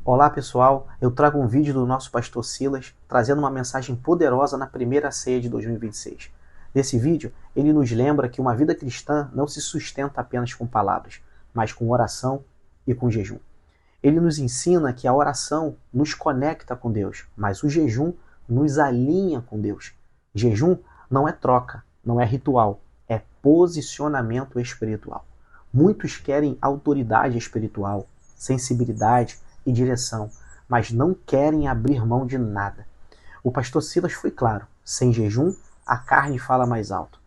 Olá pessoal, eu trago um vídeo do nosso pastor Silas trazendo uma mensagem poderosa na primeira ceia de 2026. Nesse vídeo, ele nos lembra que uma vida cristã não se sustenta apenas com palavras, mas com oração e com jejum. Ele nos ensina que a oração nos conecta com Deus, mas o jejum nos alinha com Deus. Jejum não é troca, não é ritual, é posicionamento espiritual. Muitos querem autoridade espiritual, sensibilidade e direção, mas não querem abrir mão de nada. O pastor Silas foi claro: sem jejum, a carne fala mais alto.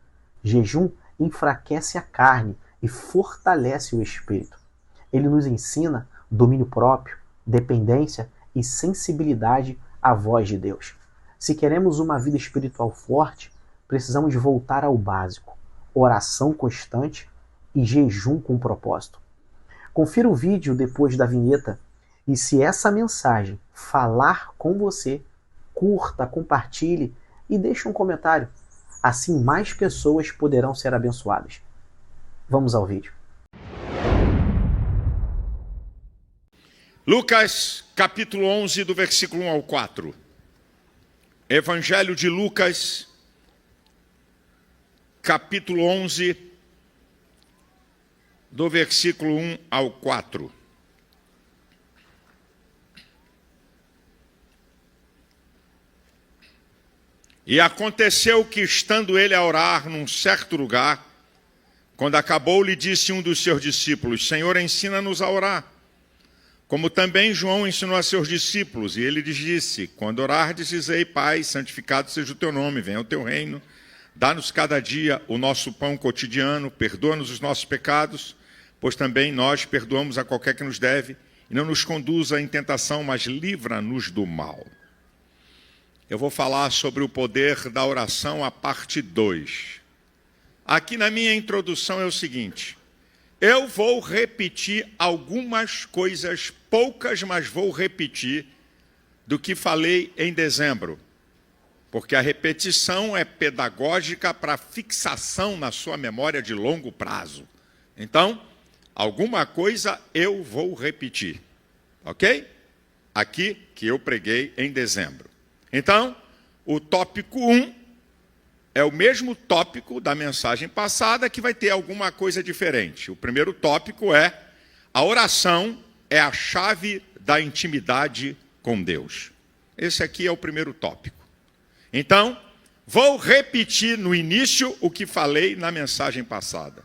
Jejum enfraquece a carne e fortalece o espírito. Ele nos ensina domínio próprio, dependência e sensibilidade à voz de Deus. Se queremos uma vida espiritual forte, precisamos voltar ao básico: oração constante e jejum com propósito. Confira o vídeo depois da vinheta. E se essa mensagem falar com você, curta, compartilhe e deixe um comentário. Assim mais pessoas poderão ser abençoadas. Vamos ao vídeo. Lucas, capítulo 11, do versículo 1 ao 4. Evangelho de Lucas, capítulo 11, do versículo 1 ao 4. E aconteceu que, estando ele a orar num certo lugar, quando acabou, lhe disse um dos seus discípulos: Senhor, ensina-nos a orar, como também João ensinou a seus discípulos. E ele lhes disse: quando orardes, dizei: Pai, santificado seja o teu nome, venha o teu reino, dá-nos cada dia o nosso pão cotidiano, perdoa-nos os nossos pecados, pois também nós perdoamos a qualquer que nos deve, e não nos conduza em tentação, mas livra-nos do mal. Eu vou falar sobre o poder da oração, a parte 2. Aqui na minha introdução é o seguinte: eu vou repetir algumas coisas, poucas, mas vou repetir, do que falei em dezembro. Porque a repetição é pedagógica para fixação na sua memória de longo prazo. Então, alguma coisa eu vou repetir, ok? Aqui que eu preguei em dezembro. Então, o tópico 1 é o mesmo tópico da mensagem passada, que vai ter alguma coisa diferente. O primeiro tópico é: a oração é a chave da intimidade com Deus. Esse aqui é o primeiro tópico. Então, vou repetir no início o que falei na mensagem passada.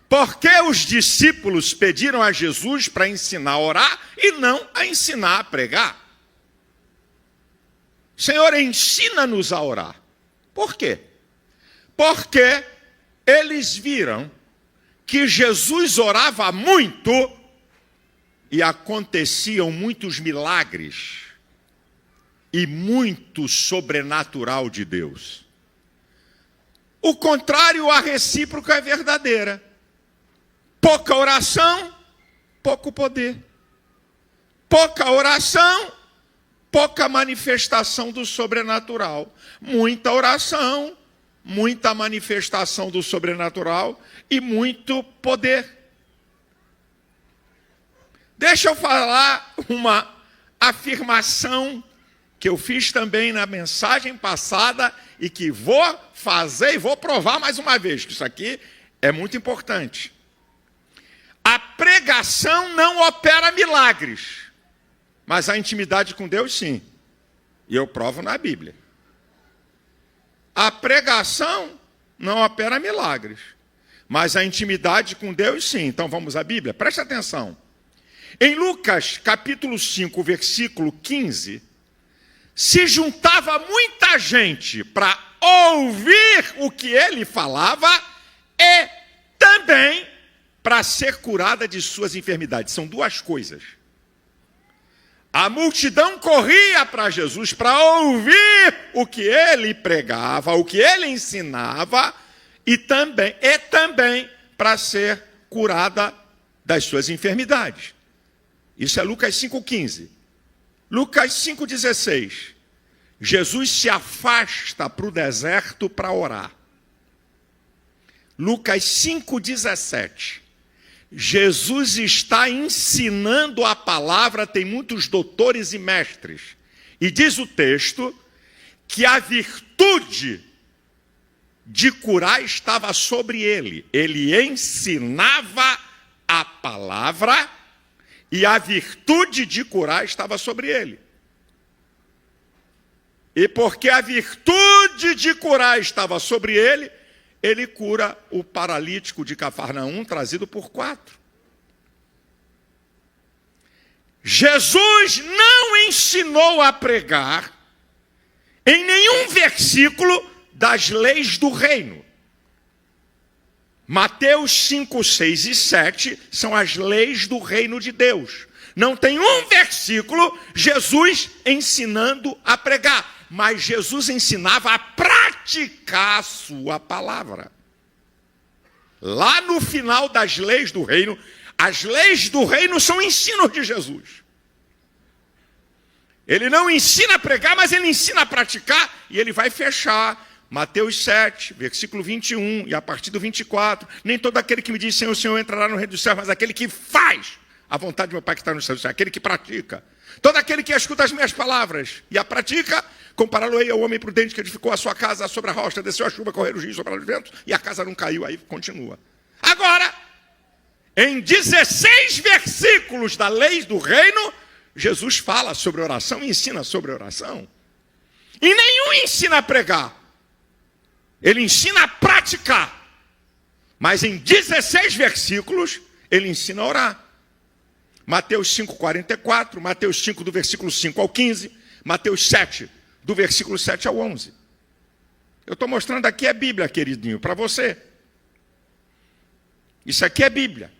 Por que os discípulos pediram a Jesus para ensinar a orar e não a ensinar a pregar? Senhor, ensina-nos a orar. Por quê? Porque eles viram que Jesus orava muito e aconteciam muitos milagres e muito sobrenatural de Deus. O contrário, a recíproca é verdadeira. Pouca oração, pouco poder. Pouca oração, pouca manifestação do sobrenatural. Muita oração, muita manifestação do sobrenatural e muito poder. Deixa eu falar uma afirmação que eu fiz também na mensagem passada e que vou fazer e vou provar mais uma vez, que isso aqui é muito importante. A pregação não opera milagres, mas a intimidade com Deus, sim. E eu provo na Bíblia. A pregação não opera milagres, mas a intimidade com Deus, sim. Então vamos à Bíblia? Preste atenção. Em Lucas, capítulo 5, versículo 15, se juntava muita gente para ouvir o que ele falava e também para ser curada de suas enfermidades. São duas coisas. A multidão corria para Jesus para ouvir o que ele pregava, o que ele ensinava, e também para ser curada das suas enfermidades. Isso é Lucas 5,15. Lucas 5,16. Jesus se afasta para o deserto para orar. Lucas 5,17. Jesus está ensinando a palavra, tem muitos doutores e mestres. E diz o texto que a virtude de curar estava sobre ele. Ele ensinava a palavra e a virtude de curar estava sobre ele. E porque a virtude de curar estava sobre ele, ele cura o paralítico de Cafarnaum, trazido por 4. Jesus não ensinou a pregar em nenhum versículo das leis do reino. Mateus 5, 6 e 7 são as leis do reino de Deus. Não tem um versículo Jesus ensinando a pregar, mas Jesus ensinava a praticar a sua palavra. Lá no final das leis do reino, as leis do reino são ensinos de Jesus. Ele não ensina a pregar, mas ele ensina a praticar, e ele vai fechar Mateus 7, versículo 21, e a partir do 24, nem todo aquele que me diz Senhor, Senhor entrará no reino dos céus, mas aquele que faz a vontade do meu Pai que está no céu, aquele que pratica. Todo aquele que escuta as minhas palavras e a pratica, compará-lo-ei ao homem prudente que edificou a sua casa sobre a rocha, desceu a chuva, correram os rios, sopraram os ventos, e a casa não caiu, aí continua. Agora, em 16 versículos da lei do reino, Jesus fala sobre oração e ensina sobre oração. E nenhum ensina a pregar. Ele ensina a praticar. Mas em 16 versículos, ele ensina a orar. Mateus 5:44, Mateus 5 do versículo 5 ao 15, Mateus 7 do versículo 7 ao 11. Eu estou mostrando aqui a Bíblia, queridinho, para você. Isso aqui é Bíblia.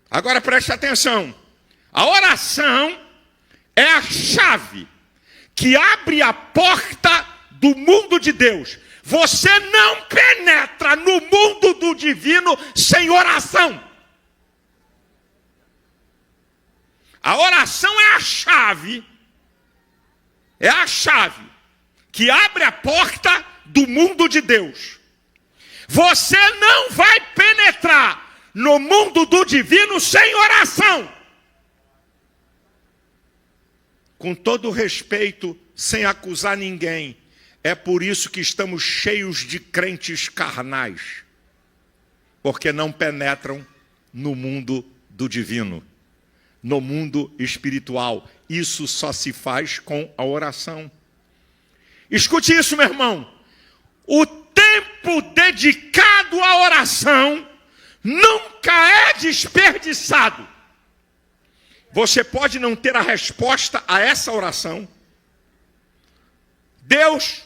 Agora preste atenção. A oração é a chave que abre a porta do mundo de Deus. Você não penetra no mundo do divino sem oração. A oração é a chave que abre a porta do mundo de Deus. Você não vai penetrar no mundo do divino sem oração. Com todo respeito, sem acusar ninguém, é por isso que estamos cheios de crentes carnais, porque não penetram no mundo do divino, no mundo espiritual. Isso só se faz com a oração. Escute isso, meu irmão. O tempo dedicado à oração nunca é desperdiçado. Você pode não ter a resposta a essa oração. Deus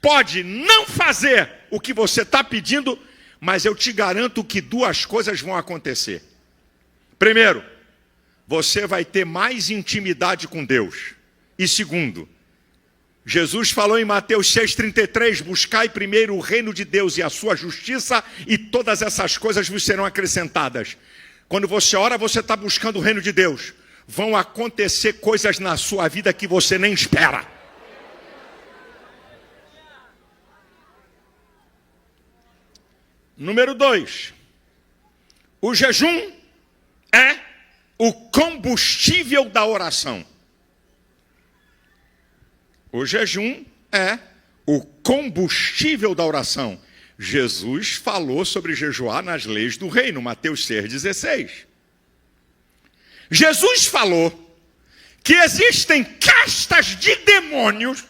pode não fazer o que você está pedindo, mas eu te garanto que 2 coisas vão acontecer. Primeiro, você vai ter mais intimidade com Deus. E segundo, Jesus falou em Mateus 6,33, buscai primeiro o reino de Deus e a sua justiça, e todas essas coisas vos serão acrescentadas. Quando você ora, você está buscando o reino de Deus. Vão acontecer coisas na sua vida que você nem espera. Número 2, o jejum é o combustível da oração. O jejum é o combustível da oração. Jesus falou sobre jejuar nas leis do reino, Mateus 6,16. Jesus falou que existem castas de demônios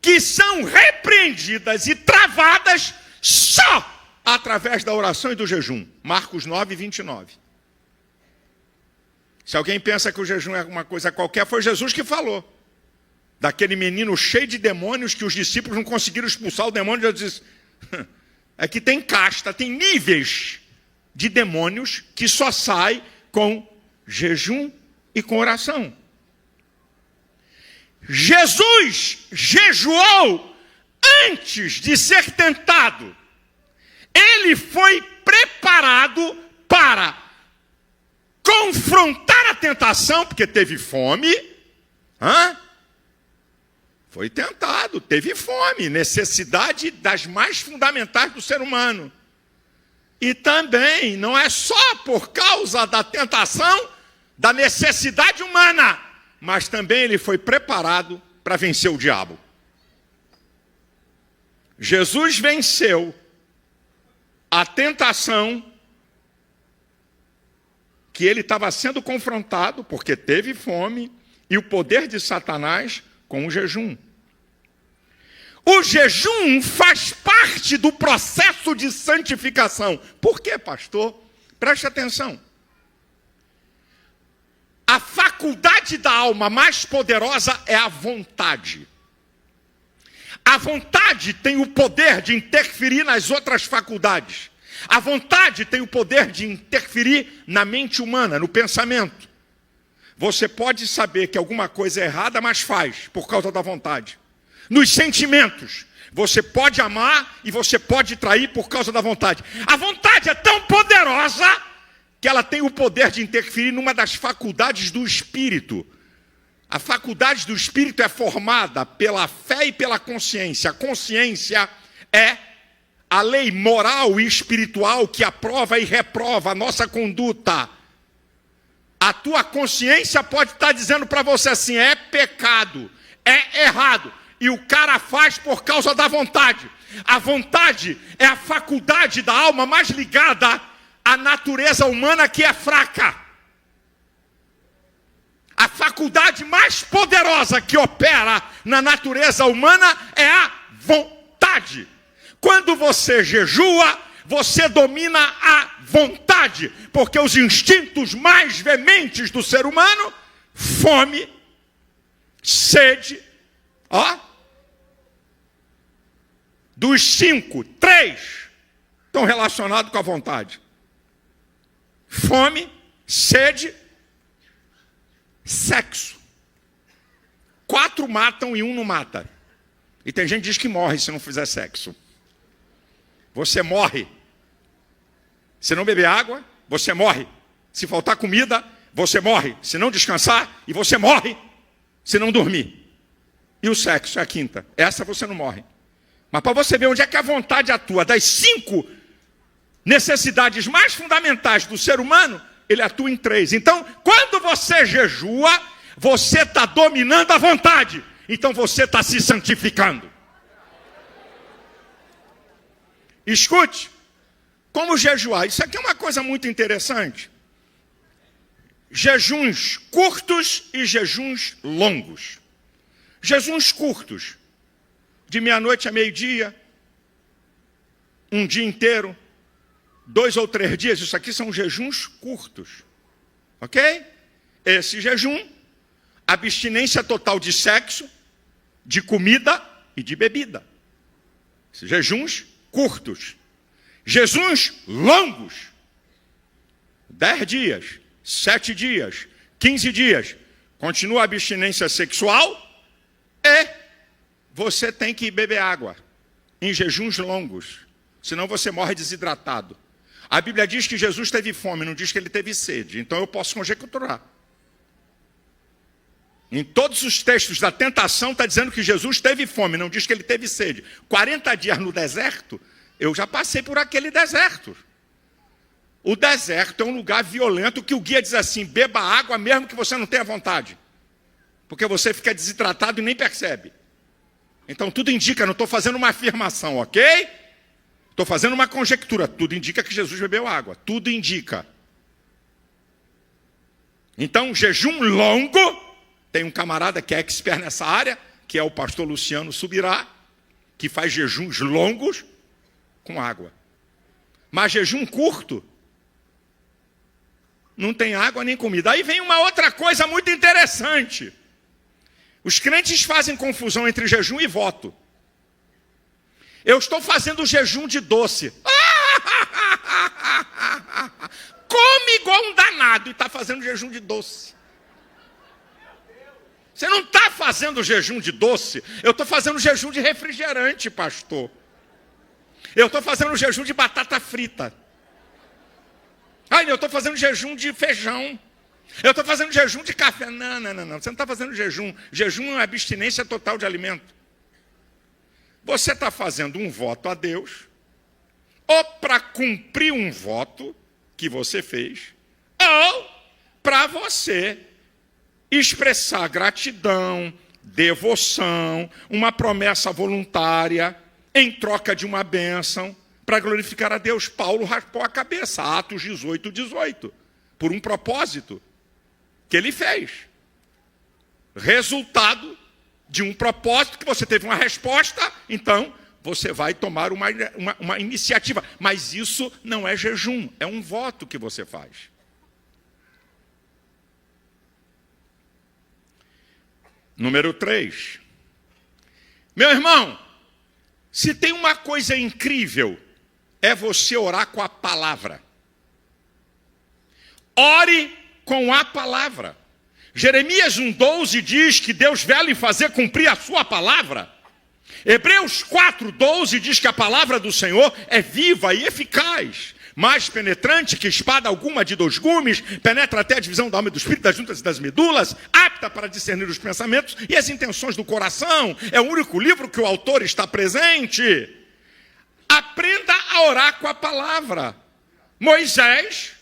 que são repreendidas e travadas só através da oração e do jejum. Marcos 9:29. Se alguém pensa que o jejum é uma coisa qualquer, foi Jesus que falou. Daquele menino cheio de demônios que os discípulos não conseguiram expulsar o demônio. Jesus disse, é que tem casta, tem níveis de demônios que só sai com jejum e com oração. Jesus jejuou antes de ser tentado. Ele foi preparado para confrontar a tentação, porque teve fome. Foi tentado, teve fome, necessidade das mais fundamentais do ser humano. E também não é só por causa da tentação, da necessidade humana, mas também ele foi preparado para vencer o diabo. Jesus venceu a tentação que ele estava sendo confrontado, porque teve fome, e o poder de Satanás com o jejum. O jejum faz parte do processo de santificação. Por quê, pastor? Preste atenção. A faculdade da alma mais poderosa é a vontade. A vontade tem o poder de interferir nas outras faculdades. A vontade tem o poder de interferir na mente humana, no pensamento. Você pode saber que alguma coisa é errada, mas faz, por causa da vontade. Nos sentimentos, você pode amar e você pode trair por causa da vontade. A vontade é tão poderosa que ela tem o poder de interferir numa das faculdades do espírito. A faculdade do espírito é formada pela fé e pela consciência. A consciência é a lei moral e espiritual que aprova e reprova a nossa conduta. A tua consciência pode estar dizendo para você assim, é pecado, é errado. E o cara faz por causa da vontade. A vontade é a faculdade da alma mais ligada à natureza humana que é fraca. A faculdade mais poderosa que opera na natureza humana é a vontade. Quando você jejua, você domina a vontade, porque os instintos mais veementes do ser humano, fome, sede, dos 5, 3 estão relacionados com a vontade. Fome, sede, sexo. 4 matam e 1 não mata. E tem gente que diz que morre se não fizer sexo. Você morre. Se não beber água, você morre. Se faltar comida, você morre. Se não descansar, e você morre. Se não dormir. E o sexo é a 5ª. Essa você não morre. Mas para você ver onde é que a vontade atua, das 5 necessidades mais fundamentais do ser humano, ele atua em 3. Então, quando você jejua, você está dominando a vontade. Então você está se santificando. Escute, como jejuar? Isso aqui é uma coisa muito interessante. Jejuns curtos e jejuns longos. Jejuns curtos, de meia-noite a meio-dia, um dia inteiro, 2 ou 3 dias, isso aqui são jejuns curtos. Ok? Esse jejum, abstinência total de sexo, de comida e de bebida. Esses jejuns curtos. Jejuns longos. 10 dias, 7 dias, 15 dias. Continua a abstinência sexual e você tem que beber água em jejuns longos. Senão você morre desidratado. A Bíblia diz que Jesus teve fome, não diz que ele teve sede. Então eu posso conjecturar. Em todos os textos da tentação está dizendo que Jesus teve fome, não diz que ele teve sede. 40 dias no deserto, eu já passei por aquele deserto. O deserto é um lugar violento que o guia diz assim, beba água mesmo que você não tenha vontade. Porque você fica desidratado e nem percebe. Então tudo indica, não estou fazendo uma afirmação, ok? Estou fazendo uma conjectura, tudo indica que Jesus bebeu água, tudo indica. Então, jejum longo, tem um camarada que é expert nessa área, que é o pastor Luciano Subirá, que faz jejuns longos com água. Mas jejum curto, não tem água nem comida. Aí vem uma outra coisa muito interessante. Os crentes fazem confusão entre jejum e voto. Eu estou fazendo jejum de doce. Come igual um danado e está fazendo jejum de doce. Você não está fazendo jejum de doce. Eu estou fazendo jejum de refrigerante, pastor. Eu estou fazendo jejum de batata frita. Eu estou fazendo jejum de feijão. Eu estou fazendo jejum de café. Não. Você não está fazendo jejum. Jejum é uma abstinência total de alimento. Você está fazendo um voto a Deus, ou para cumprir um voto que você fez, ou para você expressar gratidão, devoção, uma promessa voluntária em troca de uma bênção para glorificar a Deus. Paulo raspou a cabeça, Atos 18, por um propósito que ele fez. Resultado de um propósito que você teve uma resposta, então você vai tomar uma iniciativa. Mas isso não é jejum, é um voto que você faz. Número 3. Meu irmão, se tem uma coisa incrível, é você orar com a palavra. Ore com a palavra. Jeremias 1,12 diz que Deus vela em fazer cumprir a sua palavra. Hebreus 4,12 diz que a palavra do Senhor é viva e eficaz, mais penetrante que espada alguma de 2 gumes, penetra até a divisão da alma e do espírito, das juntas e das medulas, apta para discernir os pensamentos e as intenções do coração. É o único livro que o autor está presente. Aprenda a orar com a palavra. Moisés,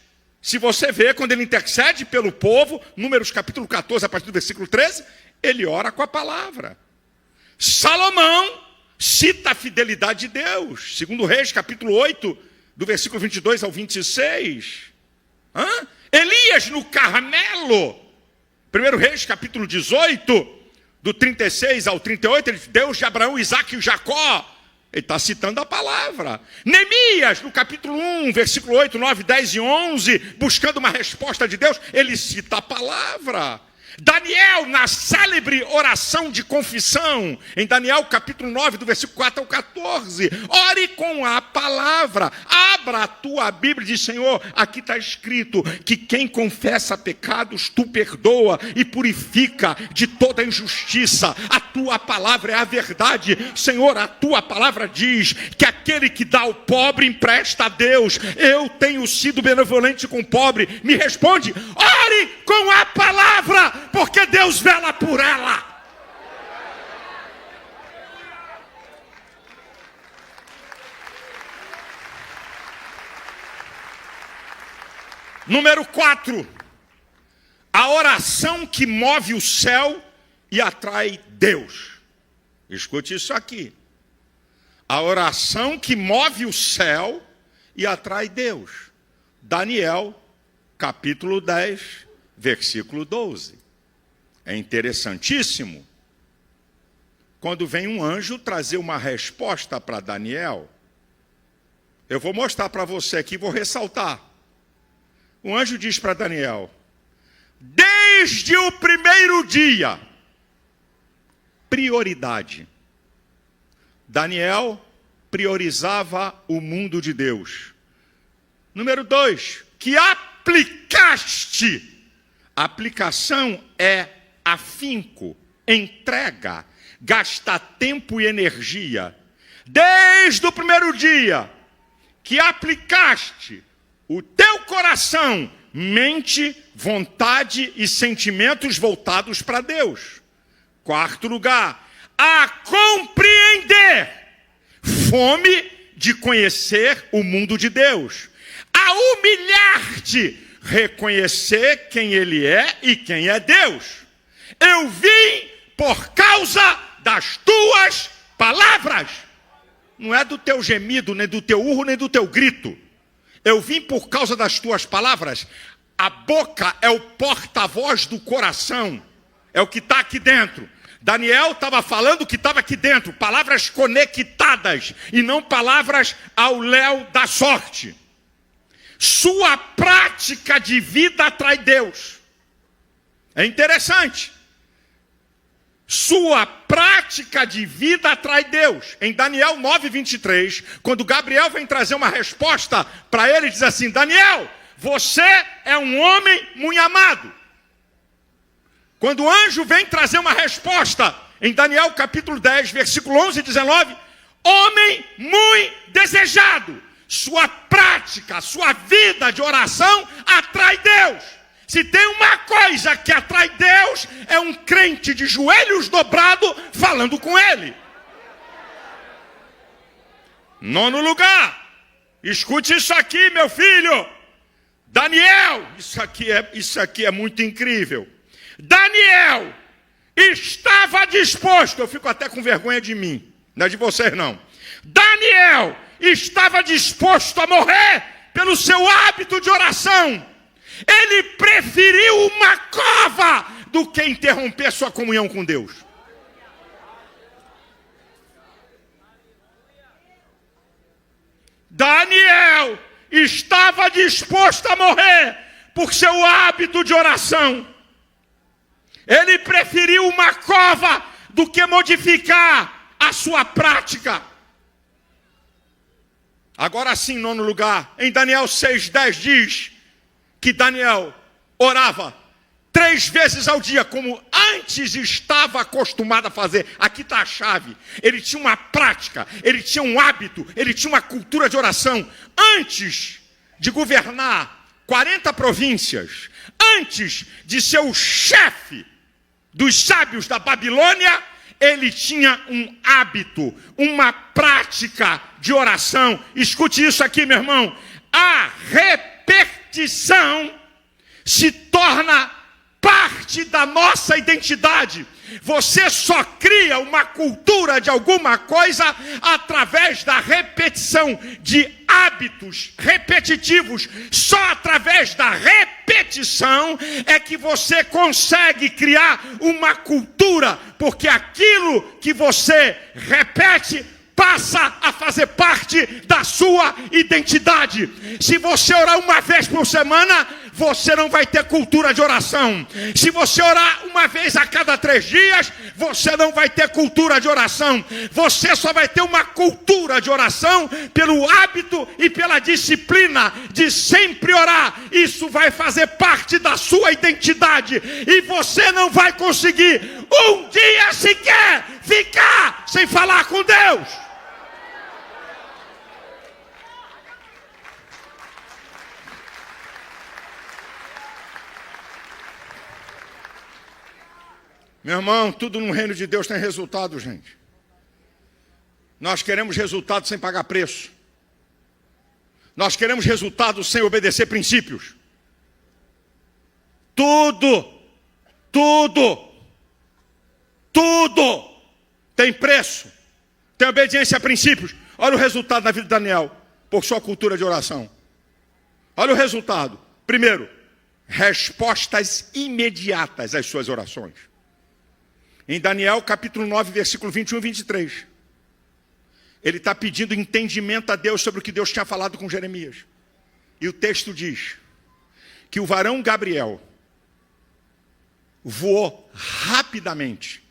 se você vê, quando ele intercede pelo povo, Números capítulo 14, a partir do versículo 13, ele ora com a palavra. Salomão cita a fidelidade de Deus. 2 Reis, capítulo 8, do versículo 22 ao 26. Elias no Carmelo. 1 Reis, capítulo 18, do 36 ao 38, ele diz, Deus de Abraão, Isaque e Jacó. Ele está citando a palavra. Neemias, no capítulo 1, versículo 8, 9, 10 e 11, buscando uma resposta de Deus, ele cita a palavra. Daniel, na célebre oração de confissão, em Daniel capítulo 9, do versículo 4 ao 14, ore com a palavra, abra a tua Bíblia e diz, Senhor, aqui está escrito que quem confessa pecados, tu perdoa e purifica de toda injustiça, a tua palavra é a verdade, Senhor, a tua palavra diz que aquele que dá ao pobre empresta a Deus, eu tenho sido benevolente com o pobre, me responde, ore com a palavra, porque Deus vela por ela. Número 4. A oração que move o céu e atrai Deus. Escute isso aqui. A oração que move o céu e atrai Deus. Daniel, capítulo 10, versículo 12. É interessantíssimo. Quando vem um anjo trazer uma resposta para Daniel, eu vou mostrar para você aqui, vou ressaltar. O anjo diz para Daniel, desde o primeiro dia, prioridade. Daniel priorizava o mundo de Deus. Número 2, que aplicaste. A aplicação é afinco, entrega, gasta tempo e energia. Desde o primeiro dia que aplicaste o teu coração, mente, vontade e sentimentos voltados para Deus. 4 lugar, a compreender, fome de conhecer o mundo de Deus. A humilhar-te, reconhecer quem Ele é e quem é Deus. Eu vim por causa das tuas palavras. Não é do teu gemido, nem do teu urro, nem do teu grito. Eu vim por causa das tuas palavras. A boca é o porta-voz do coração. É o que está aqui dentro. Daniel estava falando o que estava aqui dentro. Palavras conectadas e não palavras ao léu da sorte. Sua prática de vida atrai Deus. É interessante. Sua prática de vida atrai Deus. Em Daniel 9, 23, quando Gabriel vem trazer uma resposta para ele, diz assim, Daniel, você é um homem muito amado. Quando o anjo vem trazer uma resposta, em Daniel capítulo 10, versículo 11 e 19, homem muito desejado. Sua prática, sua vida de oração atrai Deus. Se tem uma coisa que atrai Deus, é um crente de joelhos dobrados falando com Ele. 9º lugar, Escute isso aqui, meu filho. Daniel, isso aqui é muito incrível. Daniel estava disposto, eu fico até com vergonha de mim, não é de vocês não. Daniel estava disposto a morrer pelo seu hábito de oração. Ele preferiu uma cova do que interromper sua comunhão com Deus. Daniel estava disposto a morrer por seu hábito de oração. Ele preferiu uma cova do que modificar a sua prática. Agora sim, em nono lugar, em Daniel 6,10 diz que Daniel orava 3 vezes ao dia, como antes estava acostumado a fazer. Aqui está a chave. Ele tinha uma prática, ele tinha um hábito, ele tinha uma cultura de oração. Antes de governar 40 províncias, antes de ser o chefe dos sábios da Babilônia, ele tinha um hábito, uma prática de oração. Escute isso aqui, meu irmão. A repetição se torna parte da nossa identidade. Você só cria uma cultura de alguma coisa através da repetição de hábitos repetitivos. Só através da repetição é que você consegue criar uma cultura, porque aquilo que você repete passa a fazer parte da sua identidade. Se você orar uma vez por semana, você não vai ter cultura de oração. Se você orar uma vez a cada 3 dias, você não vai ter cultura de oração. Você só vai ter uma cultura de oração pelo hábito e pela disciplina de sempre orar. Isso vai fazer parte da sua identidade. E você não vai conseguir um dia sequer ficar sem falar com Deus. Meu irmão, tudo no reino de Deus tem resultado, gente. Nós queremos resultado sem pagar preço. Nós queremos resultado sem obedecer princípios. Tudo tem preço. Tem obediência a princípios. Olha o resultado na vida de Daniel, por sua cultura de oração. Olha o resultado. Primeiro, respostas imediatas às suas orações. Em Daniel, capítulo 9, versículo 21 e 23. Ele está pedindo entendimento a Deus sobre o que Deus tinha falado com Jeremias. E o texto diz que o varão Gabriel voou rapidamente,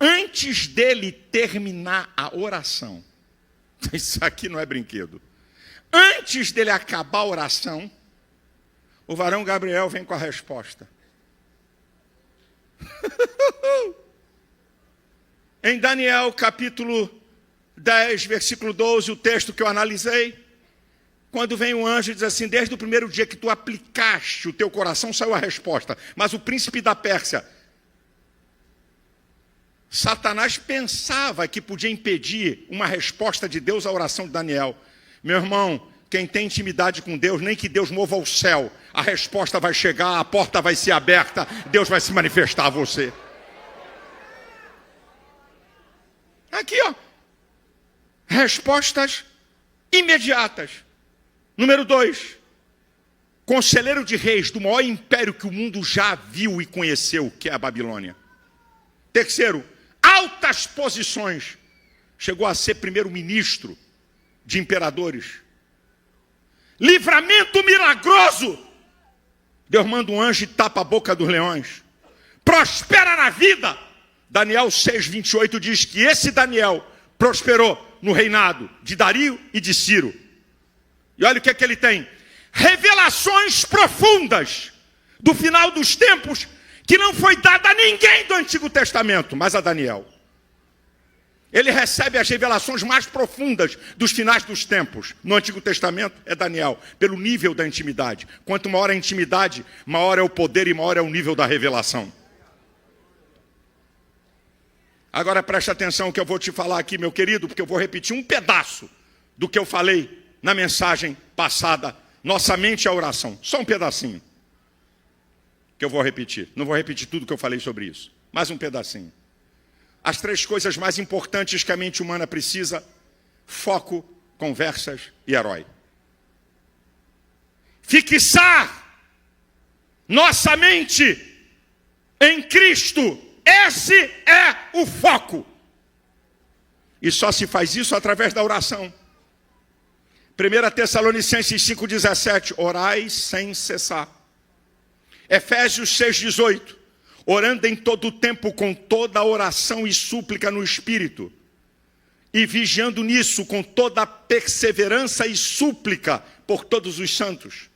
antes dele terminar a oração. Isso aqui não é brinquedo. Antes dele acabar a oração, o varão Gabriel vem com a resposta. Em Daniel, capítulo 10, versículo 12, o texto que eu analisei, quando vem um anjo e diz assim: desde o primeiro dia que tu aplicaste o teu coração, saiu a resposta. Mas o príncipe da Pérsia, Satanás pensava que podia impedir uma resposta de Deus à oração de Daniel. Meu irmão, quem tem intimidade com Deus, nem que Deus mova o céu, a resposta vai chegar, a porta vai ser aberta, Deus vai se manifestar a você. Aqui, ó. Respostas imediatas. Número 2. Conselheiro de reis do maior império que o mundo já viu e conheceu, que é a Babilônia. Terceiro, altas posições. Chegou a ser primeiro-ministro de imperadores. Livramento milagroso. Deus manda um anjo e tapa a boca dos leões. Prospera na vida. Daniel 6,28 diz que esse Daniel prosperou no reinado de Dario e de Ciro. E olha o que é que ele tem. Revelações profundas do final dos tempos que não foi dada a ninguém do Antigo Testamento, mas a Daniel. Ele recebe as revelações mais profundas dos finais dos tempos. No Antigo Testamento é Daniel, pelo nível da intimidade. Quanto maior a intimidade, maior é o poder e maior é o nível da revelação. Agora preste atenção que eu vou te falar aqui, meu querido, porque eu vou repetir um pedaço do que eu falei na mensagem passada. Nossa mente é a oração. Só um pedacinho que eu vou repetir. Não vou repetir tudo que eu falei sobre isso. Mais um pedacinho. As 3 coisas mais importantes que a mente humana precisa: foco, conversas e herói. Fixar nossa mente em Cristo. Esse é o foco. E só se faz isso através da oração. 1 Tessalonicenses 5,17, orai sem cessar. Efésios 6,18, orando em todo o tempo com toda oração e súplica no Espírito, e vigiando nisso com toda perseverança e súplica por todos os santos.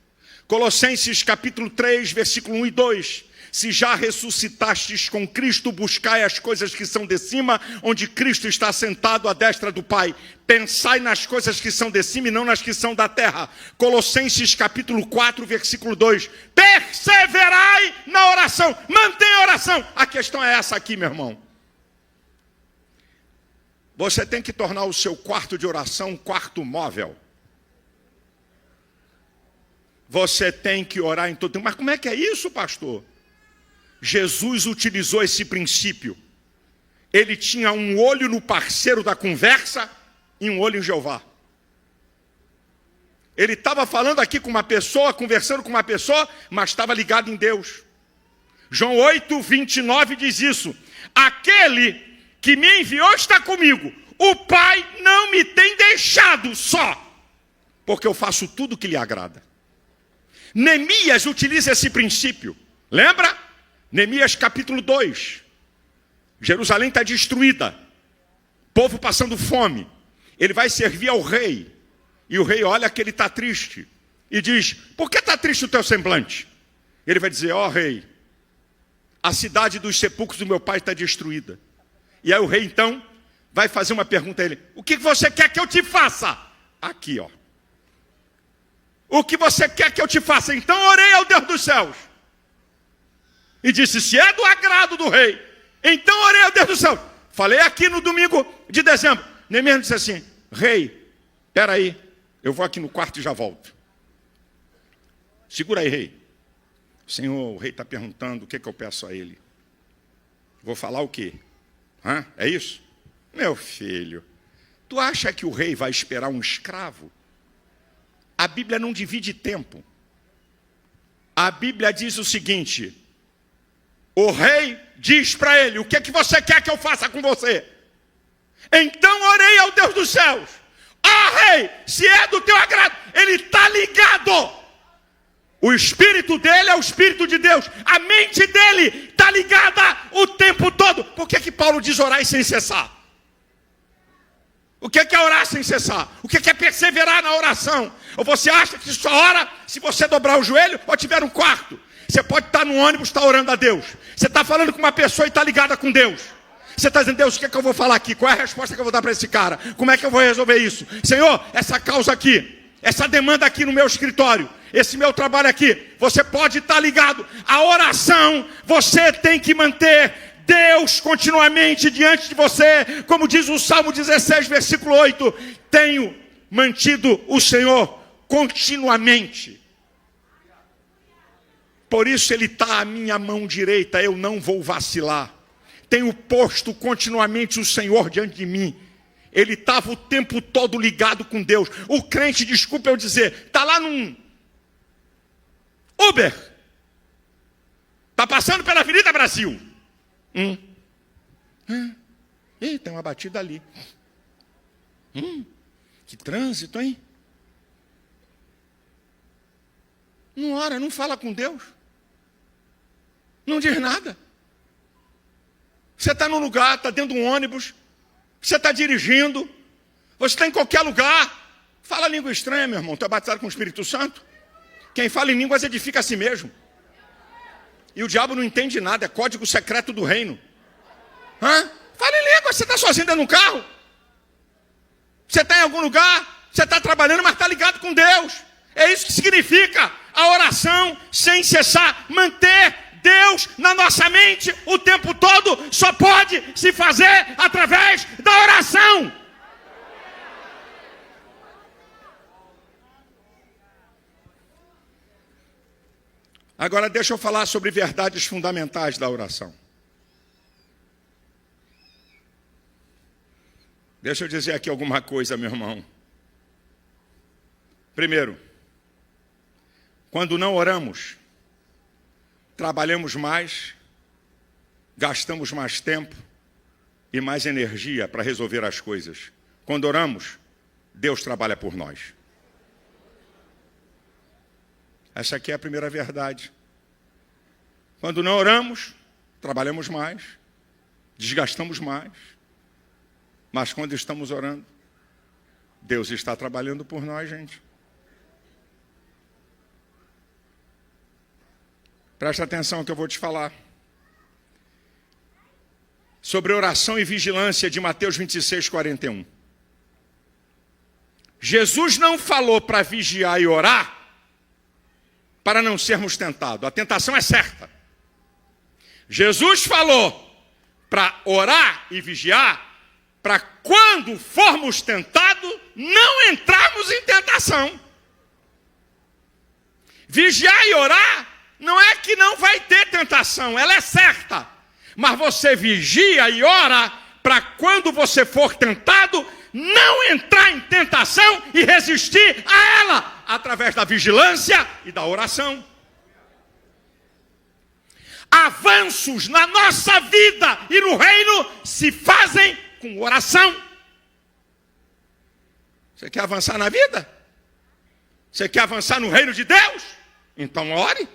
Colossenses capítulo 3, versículo 1 e 2, se já ressuscitastes com Cristo, buscai as coisas que são de cima, onde Cristo está sentado à destra do Pai. Pensai nas coisas que são de cima e não nas que são da terra. Colossenses capítulo 4, versículo 2. Perseverai na oração. Mantenha a oração. A questão é essa aqui, meu irmão. Você tem que tornar o seu quarto de oração um quarto móvel. Você tem que orar em todo tempo. Mas como é que é isso, pastor? Jesus utilizou esse princípio. Ele tinha um olho no parceiro da conversa e um olho em Jeová. Ele estava falando aqui com uma pessoa, conversando com uma pessoa, mas estava ligado em Deus. João 8, 29 diz isso. Aquele que me enviou está comigo. O Pai não me tem deixado só, porque eu faço tudo o que lhe agrada. Neemias utiliza esse princípio. Lembra? Neemias capítulo 2. Jerusalém está destruída. Povo passando fome. Ele vai servir ao rei. E o rei olha que ele está triste. E diz, por que está triste o teu semblante? Ele vai dizer, ó rei, a cidade dos sepulcros do meu pai está destruída. E aí o rei então vai fazer uma pergunta a ele. O que você quer que eu te faça? Aqui, ó. O que você quer que eu te faça? Então orei ao Deus dos céus. E disse, se é do agrado do rei, então orei ao Deus do céu. Falei aqui no domingo de dezembro. Neemias disse assim, rei, espera aí, eu vou aqui no quarto e já volto. Segura aí, rei. Senhor, o rei está perguntando o que eu peço a ele. Vou falar o quê? É isso? Meu filho, tu acha que o rei vai esperar um escravo? A Bíblia não divide tempo. A Bíblia diz o seguinte, o rei diz para ele, o que é que você quer que eu faça com você? Então orei ao Deus dos céus. Rei, se é do teu agrado, ele está ligado. O espírito dele é o espírito de Deus. A mente dele está ligada o tempo todo. Por que Paulo diz orar sem cessar? O que é orar sem cessar? O que é perseverar na oração? Ou você acha que só ora se você dobrar o joelho ou tiver um quarto? Você pode estar no ônibus, estar orando a Deus. Você está falando com uma pessoa e está ligada com Deus. Você está dizendo, Deus, o que é que eu vou falar aqui? Qual é a resposta que eu vou dar para esse cara? Como é que eu vou resolver isso? Senhor, essa causa aqui, essa demanda aqui no meu escritório, esse meu trabalho aqui, você pode estar ligado. A oração, você tem que manter Deus continuamente diante de você. Como diz o Salmo 16, versículo 8, tenho mantido o Senhor continuamente. Por isso ele está à minha mão direita, eu não vou vacilar. Tenho posto continuamente o Senhor diante de mim. Ele estava o tempo todo ligado com Deus. O crente, desculpa eu dizer, está lá num Uber. Está passando pela Avenida Brasil. Tem uma batida ali. Que trânsito, hein? Não ora, não fala com Deus. Não diz nada. Você está num lugar, está dentro de um ônibus, você está dirigindo, você está em qualquer lugar, fala língua estranha, meu irmão. Tu é batizado com o Espírito Santo? Quem fala em línguas edifica a si mesmo. E o diabo não entende nada, é código secreto do reino. Fala em língua, você está sozinho dentro de um carro? Você está em algum lugar, você está trabalhando, mas está ligado com Deus. É isso que significa a oração sem cessar, manter Deus na nossa mente o tempo todo só pode se fazer através da oração. Agora deixa eu falar sobre verdades fundamentais da oração. Deixa eu dizer aqui alguma coisa, meu irmão. Primeiro, quando não oramos, trabalhamos mais, gastamos mais tempo e mais energia para resolver as coisas. Quando oramos, Deus trabalha por nós. Essa aqui é a primeira verdade. Quando não oramos, trabalhamos mais, desgastamos mais. Mas quando estamos orando, Deus está trabalhando por nós, gente. Presta atenção no que eu vou te falar. Sobre oração e vigilância de Mateus 26, 41. Jesus não falou para vigiar e orar para não sermos tentados. A tentação é certa. Jesus falou para orar e vigiar para quando formos tentados, não entrarmos em tentação. Vigiar e orar não é que não vai ter tentação, ela é certa. Mas você vigia e ora para quando você for tentado, não entrar em tentação e resistir a ela, através da vigilância e da oração. Avanços na nossa vida e no reino se fazem com oração. Você quer avançar na vida? Você quer avançar no reino de Deus? Então ore.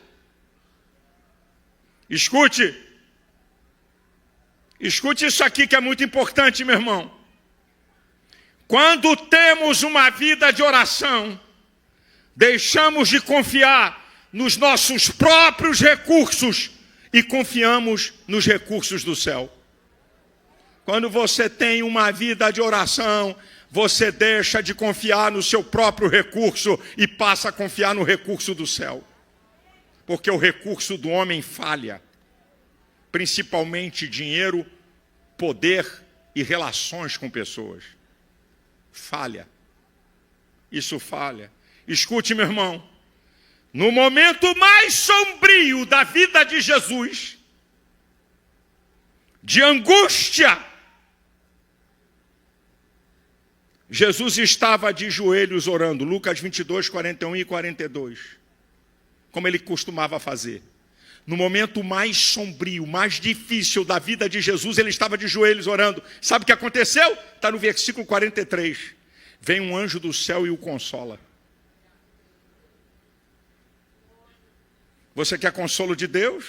Escute isso aqui que é muito importante, meu irmão. Quando temos uma vida de oração, deixamos de confiar nos nossos próprios recursos e confiamos nos recursos do céu. Quando você tem uma vida de oração, você deixa de confiar no seu próprio recurso e passa a confiar no recurso do céu. Porque o recurso do homem falha. Principalmente dinheiro, poder e relações com pessoas. Falha. Isso falha. Escute, meu irmão. No momento mais sombrio da vida de Jesus, de angústia, Jesus estava de joelhos orando. Lucas 22, 41 e 42. Como ele costumava fazer. No momento mais sombrio, mais difícil da vida de Jesus, ele estava de joelhos orando. Sabe o que aconteceu? Está no versículo 43. Vem um anjo do céu e o consola. Você quer consolo de Deus?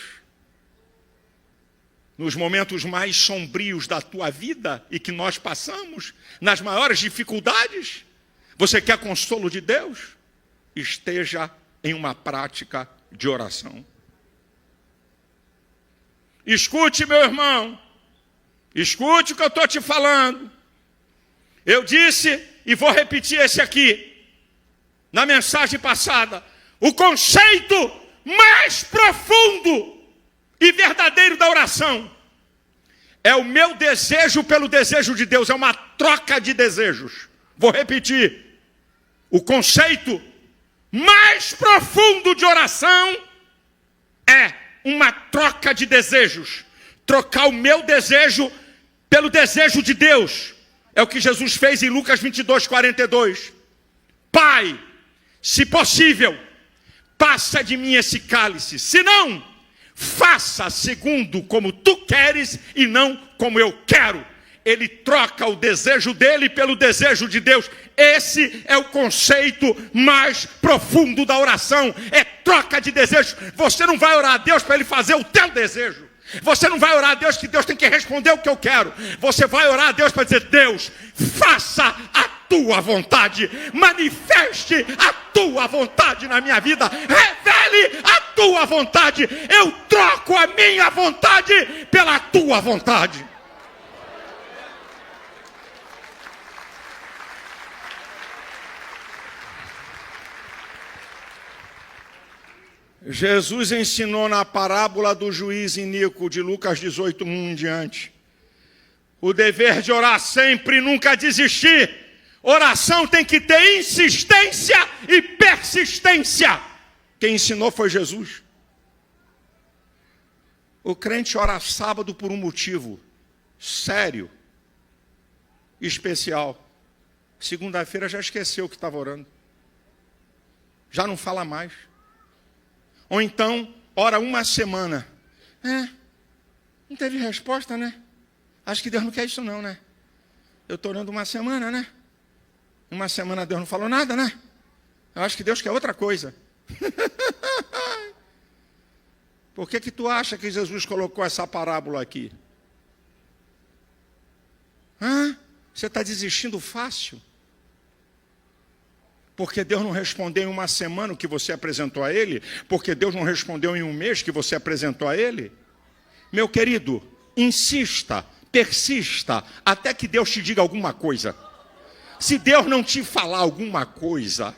Nos momentos mais sombrios da tua vida e que nós passamos, nas maiores dificuldades, você quer consolo de Deus? Esteja em uma prática de oração. Escute, meu irmão, escute o que eu estou te falando. Eu disse, e vou repetir esse aqui, na mensagem passada, o conceito mais profundo e verdadeiro da oração é o meu desejo pelo desejo de Deus, é uma troca de desejos. Vou repetir, o conceito mais profundo de oração é uma troca de desejos. Trocar o meu desejo pelo desejo de Deus. É o que Jesus fez em Lucas 22, 42. Pai, se possível, passa de mim esse cálice. Se não, faça segundo como tu queres e não como eu quero. Ele troca o desejo dele pelo desejo de Deus. Esse é o conceito mais profundo da oração. É troca de desejos. Você não vai orar a Deus para ele fazer o teu desejo. Você não vai orar a Deus que Deus tem que responder o que eu quero. Você vai orar a Deus para dizer: Deus, faça a tua vontade. Manifeste a tua vontade na minha vida. Revele a tua vontade. Eu troco a minha vontade pela tua vontade. Jesus ensinou na parábola do juiz iníquo de Lucas 18, 1 em diante. O dever de orar sempre e nunca desistir. Oração tem que ter insistência e persistência. Quem ensinou foi Jesus. O crente ora sábado por um motivo sério, especial. Segunda-feira já esqueceu o que estava orando. Já não fala mais. Ou então, ora uma semana. Não teve resposta, né? Acho que Deus não quer isso não, né? Eu estou orando uma semana, né? Uma semana Deus não falou nada, né? Eu acho que Deus quer outra coisa. Por que tu acha que Jesus colocou essa parábola aqui? Você está desistindo fácil? Porque Deus não respondeu em uma semana o que você apresentou a Ele? Porque Deus não respondeu em um mês que você apresentou a Ele? Meu querido, insista, persista, até que Deus te diga alguma coisa. Se Deus não te falar alguma coisa,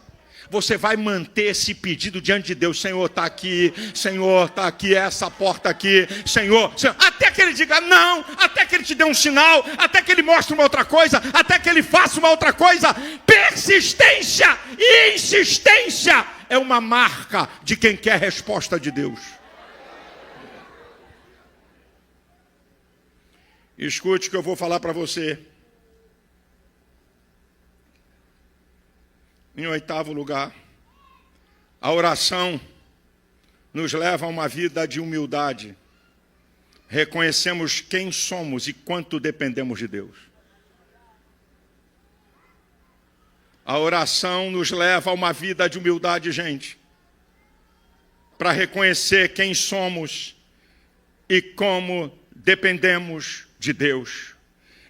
você vai manter esse pedido diante de Deus. Senhor, está aqui, Senhor, está aqui, essa porta aqui, Senhor, até que Ele diga não, até que Ele te dê um sinal, até que Ele mostre uma outra coisa, até que Ele faça uma outra coisa. Persistência e insistência é uma marca de quem quer resposta de Deus. Escute o que eu vou falar para você. Em 8º lugar, a oração nos leva a uma vida de humildade. Reconhecemos quem somos e quanto dependemos de Deus. A oração nos leva a uma vida de humildade, gente, para reconhecer quem somos e como dependemos de Deus.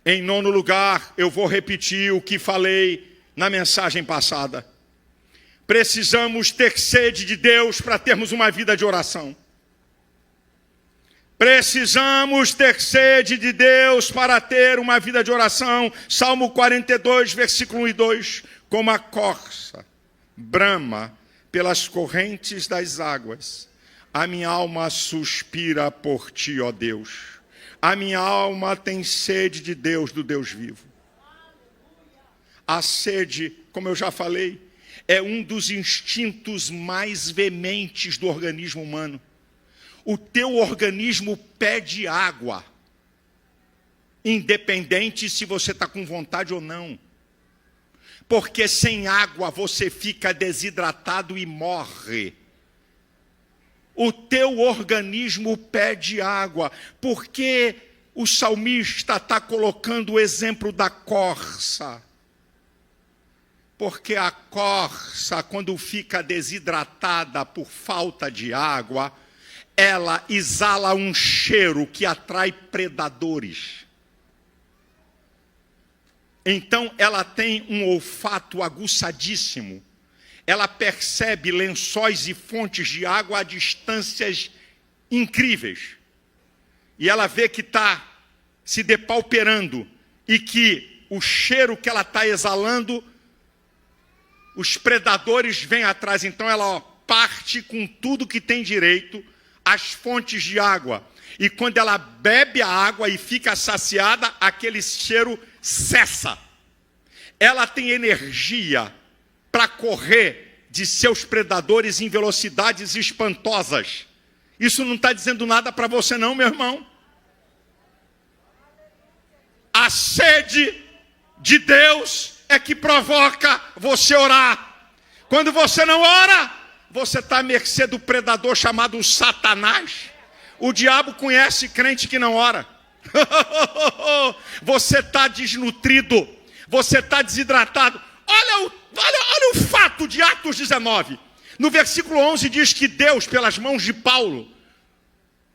Em 9º lugar, eu vou repetir o que falei na mensagem passada. Precisamos ter sede de Deus para termos uma vida de oração. Precisamos ter sede de Deus para ter uma vida de oração. Salmo 42, versículo 1 e 2. Como a corça brama pelas correntes das águas, a minha alma suspira por ti, ó Deus. A minha alma tem sede de Deus, do Deus vivo. A sede, como eu já falei, é um dos instintos mais veementes do organismo humano. O teu organismo pede água, independente se você está com vontade ou não. Porque sem água você fica desidratado e morre. O teu organismo pede água. Porque o salmista está colocando o exemplo da corça. Porque a corça, quando fica desidratada por falta de água, ela exala um cheiro que atrai predadores. Então ela tem um olfato aguçadíssimo. Ela percebe lençóis e fontes de água a distâncias incríveis. E ela vê que está se depauperando e que o cheiro que ela está exalando, os predadores vêm atrás. Então ela parte com tudo que tem direito às fontes de água. E quando ela bebe a água e fica saciada, aquele cheiro cessa. Ela tem energia para correr de seus predadores em velocidades espantosas. Isso não está dizendo nada para você não, meu irmão. A sede de Deus é que provoca você orar. Quando você não ora, você está à mercê do predador chamado Satanás. O diabo conhece crente que não ora. Você está desnutrido, você está desidratado. Olha o fato de Atos 19. No versículo 11 diz que Deus, pelas mãos de Paulo,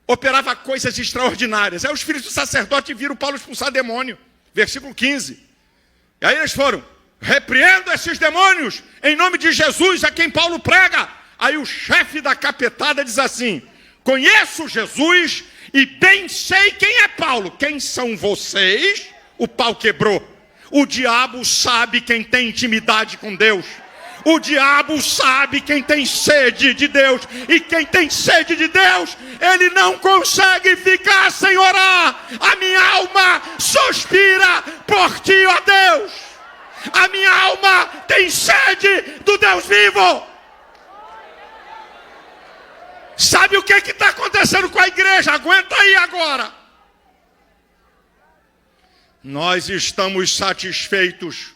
operava coisas extraordinárias. Aí os filhos do sacerdote viram Paulo expulsar demônio. Versículo 15. E aí eles foram: repreendo esses demônios em nome de Jesus, a quem Paulo prega. Aí o chefe da capetada diz assim: conheço Jesus e bem sei quem é Paulo. Quem são vocês? O pau quebrou. O diabo sabe quem tem intimidade com Deus. O diabo sabe quem tem sede de Deus. E quem tem sede de Deus, ele não consegue ficar sem orar. A minha alma suspira por ti, ó Deus. A minha alma tem sede do Deus vivo. Sabe o que está acontecendo com a igreja? Aguenta aí agora. Nós estamos satisfeitos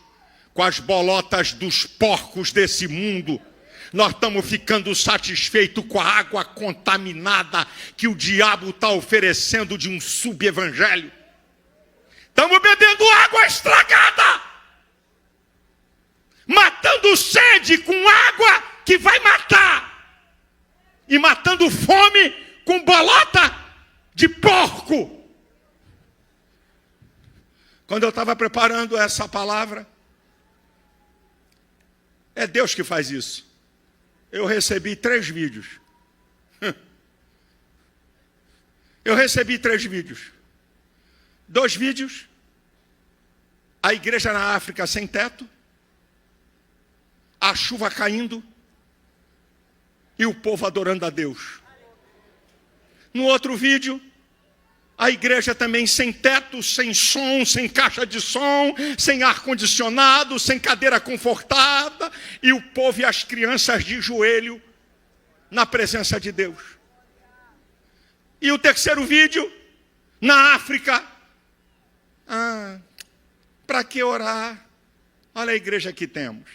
com as bolotas dos porcos desse mundo. Nós estamos ficando satisfeitos com a água contaminada que o diabo está oferecendo de um subevangelho. Estamos bebendo água estragada, matando sede com água que vai matar, e matando fome com bolota de porco. Quando eu estava preparando essa palavra, é Deus que faz isso. Eu recebi 3 vídeos. Eu recebi 3 vídeos. 2 vídeos, a igreja na África sem teto, a chuva caindo e o povo adorando a Deus. No outro vídeo, a igreja também sem teto, sem som, sem caixa de som, sem ar-condicionado, sem cadeira confortável, e o povo e as crianças de joelho na presença de Deus. E o terceiro vídeo, na África. Para que orar? Olha a igreja que temos.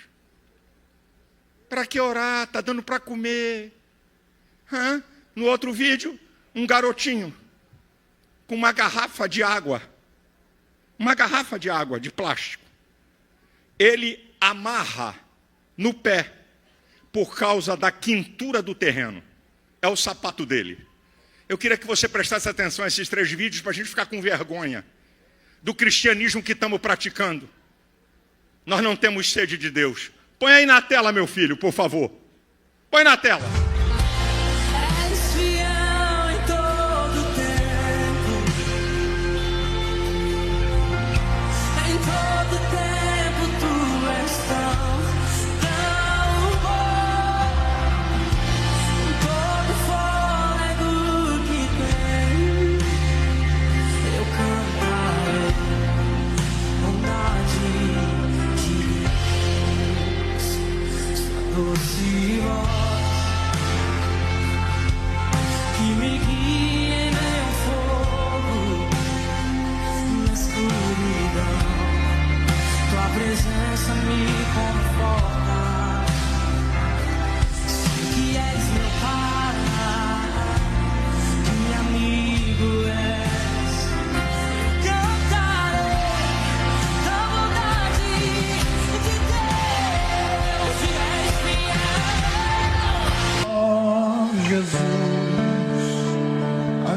Para que orar? Está dando para comer. No outro vídeo, um garotinho com uma garrafa de água de plástico. Ele amarra no pé por causa da quintura do terreno. É o sapato dele. Eu queria que você prestasse atenção a esses 3 vídeos para a gente ficar com vergonha do cristianismo que estamos praticando. Nós não temos sede de Deus. Põe aí na tela, meu filho, por favor. Põe na tela.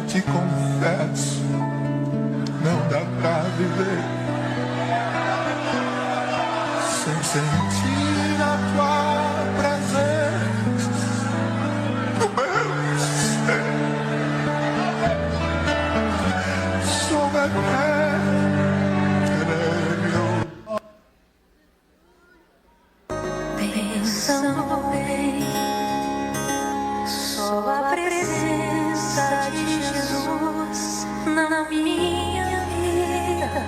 Te confesso, não dá pra viver sem sentir a tua presença no meu ser. Sou Pensando bem, só a presença de Jesus na minha vida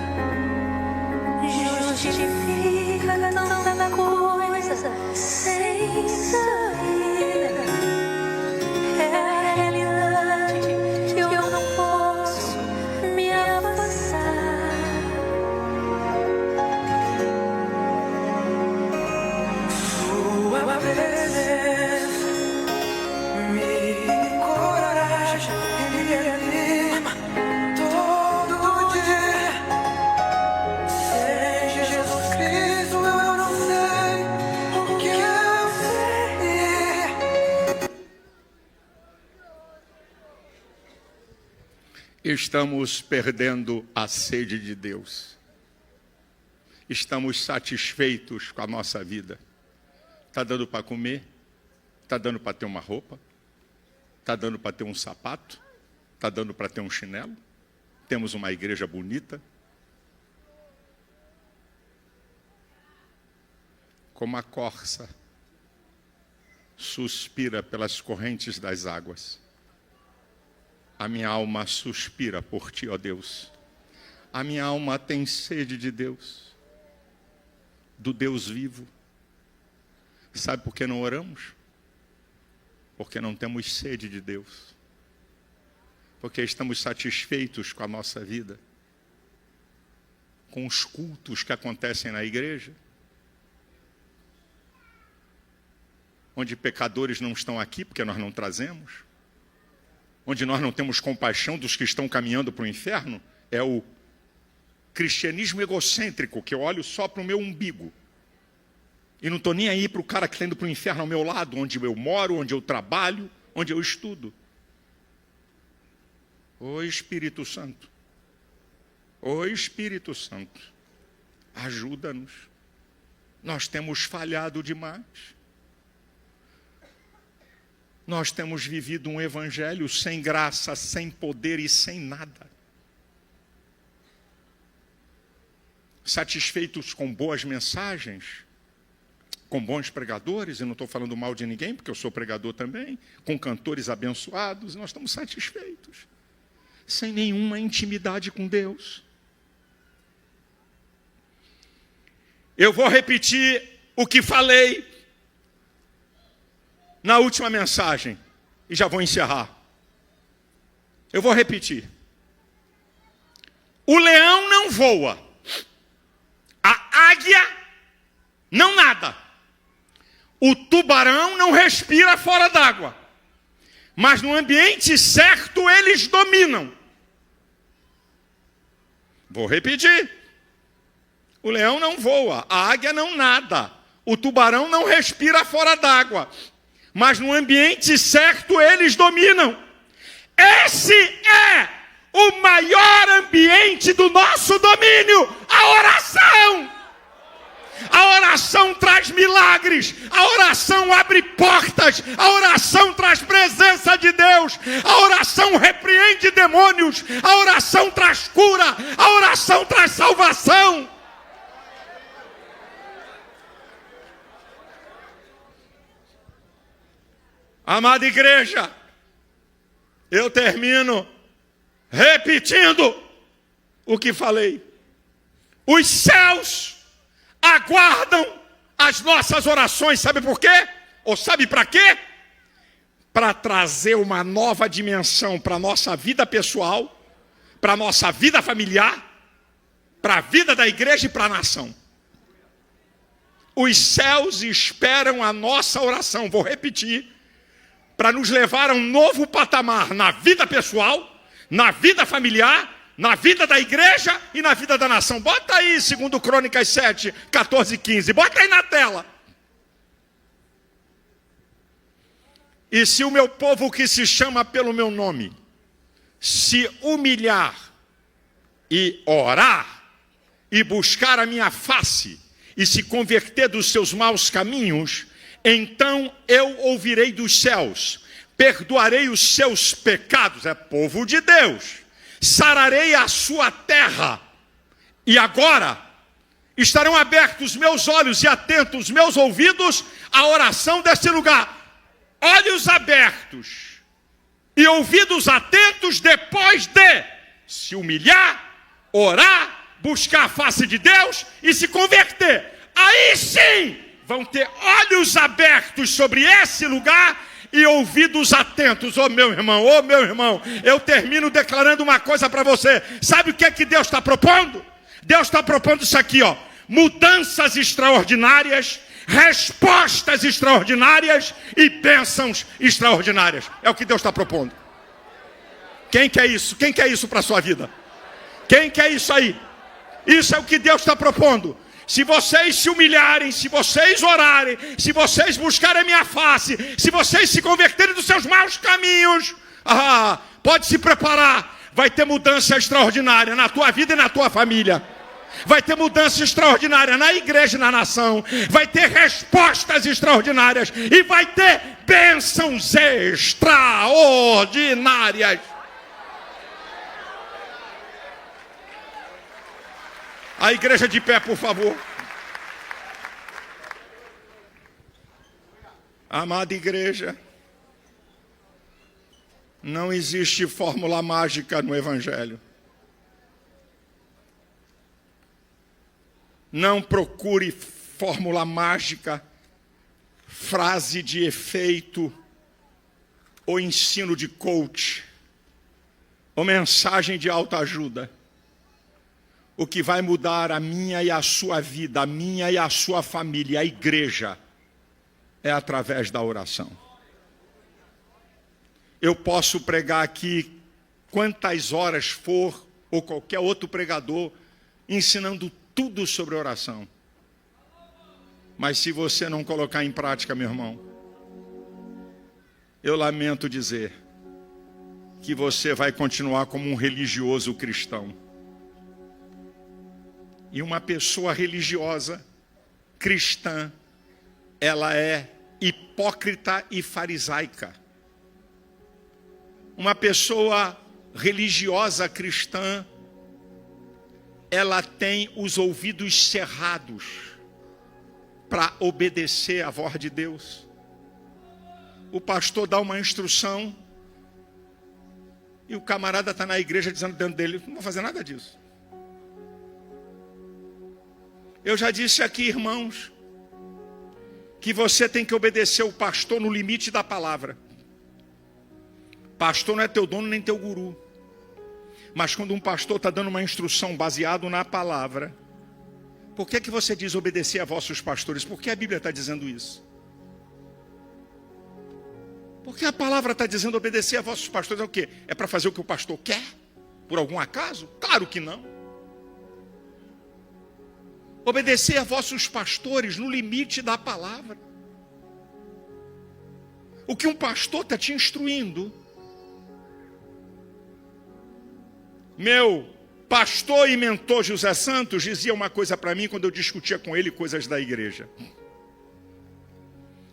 justifica tanta coisa sem saída. É a realidade que eu não posso me afastar. Sua presença me encoraja e me anima todo dia. Sem Jesus Cristo eu não sei o que eu seria. Estamos perdendo a sede de Deus. Estamos satisfeitos com a nossa vida. Está dando para comer? Está dando para ter uma roupa? Está dando para ter um sapato? Está dando para ter um chinelo? Temos uma igreja bonita? Como a corça suspira pelas correntes das águas, a minha alma suspira por ti, ó Deus. A minha alma tem sede de Deus, do Deus vivo. Sabe por que não oramos? Porque não temos sede de Deus. Porque estamos satisfeitos com a nossa vida, com os cultos que acontecem na igreja, onde pecadores não estão aqui porque nós não trazemos, onde nós não temos compaixão dos que estão caminhando para o inferno. É o cristianismo egocêntrico, que eu olho só para o meu umbigo e não estou nem aí para o cara que está indo para o inferno ao meu lado, onde eu moro, onde eu trabalho, onde eu estudo. Ô Espírito Santo, ô Espírito Santo, ajuda-nos. Nós temos falhado demais. Nós temos vivido um evangelho sem graça, sem poder e sem nada. Satisfeitos com boas mensagens, com bons pregadores, e não estou falando mal de ninguém, porque eu sou pregador também, com cantores abençoados, nós estamos satisfeitos, sem nenhuma intimidade com Deus. Eu vou repetir o que falei na última mensagem, e já vou encerrar. Eu vou repetir. O leão não voa, a águia não nada, o tubarão não respira fora d'água, mas no ambiente certo eles dominam. Vou repetir. O leão não voa, a águia não nada, o tubarão não respira fora d'água, mas no ambiente certo eles dominam. Esse é o maior ambiente do nosso domínio, a oração. A oração traz milagres, a oração abre portas, a oração traz presença de Deus, a oração repreende demônios, a oração traz cura, a oração traz salvação. Amada igreja, eu termino repetindo o que falei. Os céus aguardam as nossas orações, sabe por quê? Ou sabe para quê? Para trazer uma nova dimensão para a nossa vida pessoal, para a nossa vida familiar, para a vida da igreja e para a nação. Os céus esperam a nossa oração, vou repetir, para nos levar a um novo patamar na vida pessoal, na vida familiar, na vida da igreja e na vida da nação. Bota aí, 2 Crônicas 7, 14 e 15. Bota aí na tela. E se o meu povo que se chama pelo meu nome se humilhar e orar e buscar a minha face e se converter dos seus maus caminhos, então eu ouvirei dos céus, perdoarei os seus pecados, é povo de Deus, sararei a sua terra, e agora estarão abertos meus olhos e atentos meus ouvidos à oração desse lugar. Olhos abertos e ouvidos atentos depois de se humilhar, orar, buscar a face de Deus e se converter. Aí sim vão ter olhos abertos sobre esse lugar e ouvidos atentos. Ô meu irmão, eu termino declarando uma coisa para você. Sabe o que é que Deus está propondo? Deus está propondo isso aqui, ó. Mudanças extraordinárias, respostas extraordinárias e bênçãos extraordinárias. É o que Deus está propondo. Quem quer isso? Quem quer isso para a sua vida? Quem quer isso aí? Isso é o que Deus está propondo. Se vocês se humilharem, se vocês orarem, se vocês buscarem a minha face, se vocês se converterem dos seus maus caminhos, pode se preparar. Vai ter mudança extraordinária na tua vida e na tua família. Vai ter mudança extraordinária na igreja e na nação. Vai ter respostas extraordinárias. E vai ter bênçãos extraordinárias. A igreja de pé, por favor. Amada igreja, não existe fórmula mágica no Evangelho. Não procure fórmula mágica, frase de efeito, ou ensino de coach, ou mensagem de autoajuda. O que vai mudar a minha e a sua vida, a minha e a sua família, a igreja, é através da oração. Eu posso pregar aqui quantas horas for, ou qualquer outro pregador, ensinando tudo sobre oração. Mas se você não colocar em prática, meu irmão, eu lamento dizer que você vai continuar como um religioso cristão. E uma pessoa religiosa, cristã, ela é hipócrita e farisaica. Uma pessoa religiosa cristã, ela tem os ouvidos cerrados para obedecer à voz de Deus. O pastor dá uma instrução e o camarada está na igreja dizendo dentro dele, não vou fazer nada disso. Eu já disse aqui, irmãos, que você tem que obedecer o pastor no limite da palavra. Pastor não é teu dono nem teu guru. Mas quando um pastor está dando uma instrução baseado na palavra, por que você diz obedecer a vossos pastores? Por que a Bíblia está dizendo isso? Porque a palavra está dizendo obedecer a vossos pastores é o quê? É para fazer o que o pastor quer? Por algum acaso? Claro que não. Obedecer a vossos pastores no limite da palavra. O que um pastor está te instruindo. Meu pastor e mentor José Santos dizia uma coisa para mim quando eu discutia com ele coisas da igreja.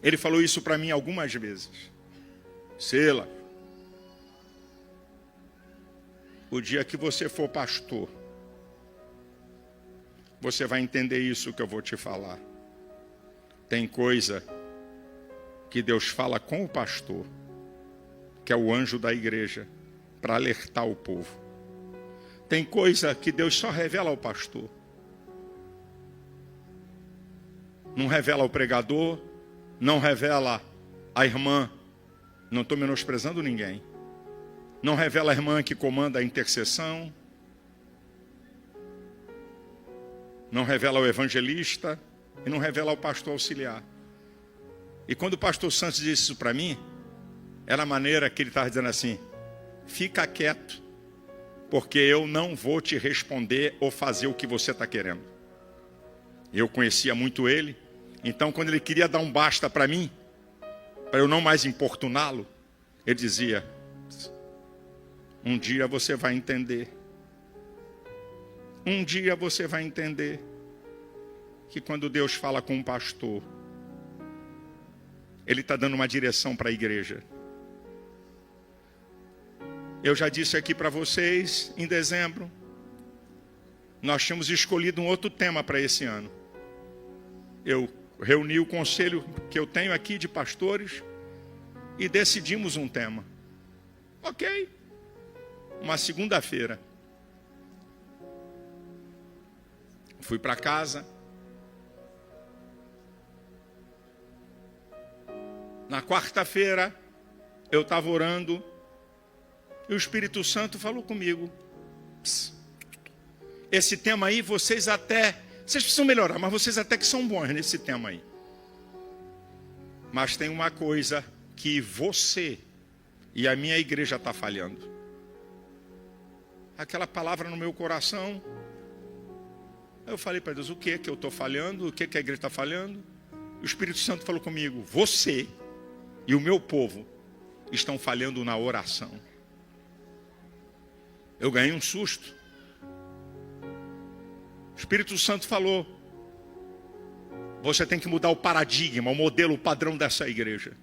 Ele falou isso para mim algumas vezes. Sela, o dia que você for pastor, você vai entender isso que eu vou te falar. Tem coisa que Deus fala com o pastor, que é o anjo da igreja, para alertar o povo. Tem coisa que Deus só revela ao pastor. Não revela ao pregador, não revela à irmã. Não estou menosprezando ninguém. Não revela a irmã que comanda a intercessão. Não revela ao evangelista. E não revela ao pastor auxiliar. E quando o pastor Santos disse isso para mim, era a maneira que ele estava dizendo assim, fica quieto, porque eu não vou te responder ou fazer o que você está querendo. Eu conhecia muito ele, então quando ele queria dar um basta para mim, para eu não mais importuná-lo, ele dizia, um dia você vai entender. Um dia você vai entender que quando Deus fala com um pastor, Ele está dando uma direção para a igreja. Eu já disse aqui para vocês, em dezembro, nós tínhamos escolhido um outro tema para esse ano. Eu reuni o conselho que eu tenho aqui de pastores e decidimos um tema. Ok. Uma segunda-feira. Fui para casa. Na quarta-feira, eu estava orando e o Espírito Santo falou comigo. Esse tema aí, vocês precisam melhorar, mas vocês até que são bons nesse tema aí. Mas tem uma coisa que você e a minha igreja está falhando. Aquela palavra no meu coração. Eu falei para Deus, o que eu estou falhando? O que a igreja está falhando? O Espírito Santo falou comigo, você e o meu povo estão falhando na oração. Eu ganhei um susto. O Espírito Santo falou, você tem que mudar o paradigma, o modelo, o padrão dessa igreja,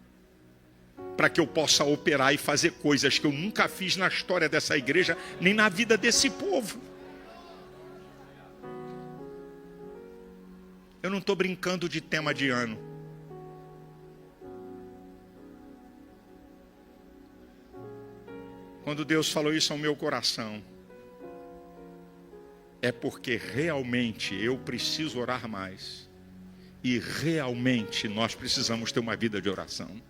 para que eu possa operar e fazer coisas que eu nunca fiz na história dessa igreja, nem na vida desse povo. Eu não estou brincando de tema de ano. Quando Deus falou isso ao meu coração, é porque realmente eu preciso orar mais. E realmente nós precisamos ter uma vida de oração.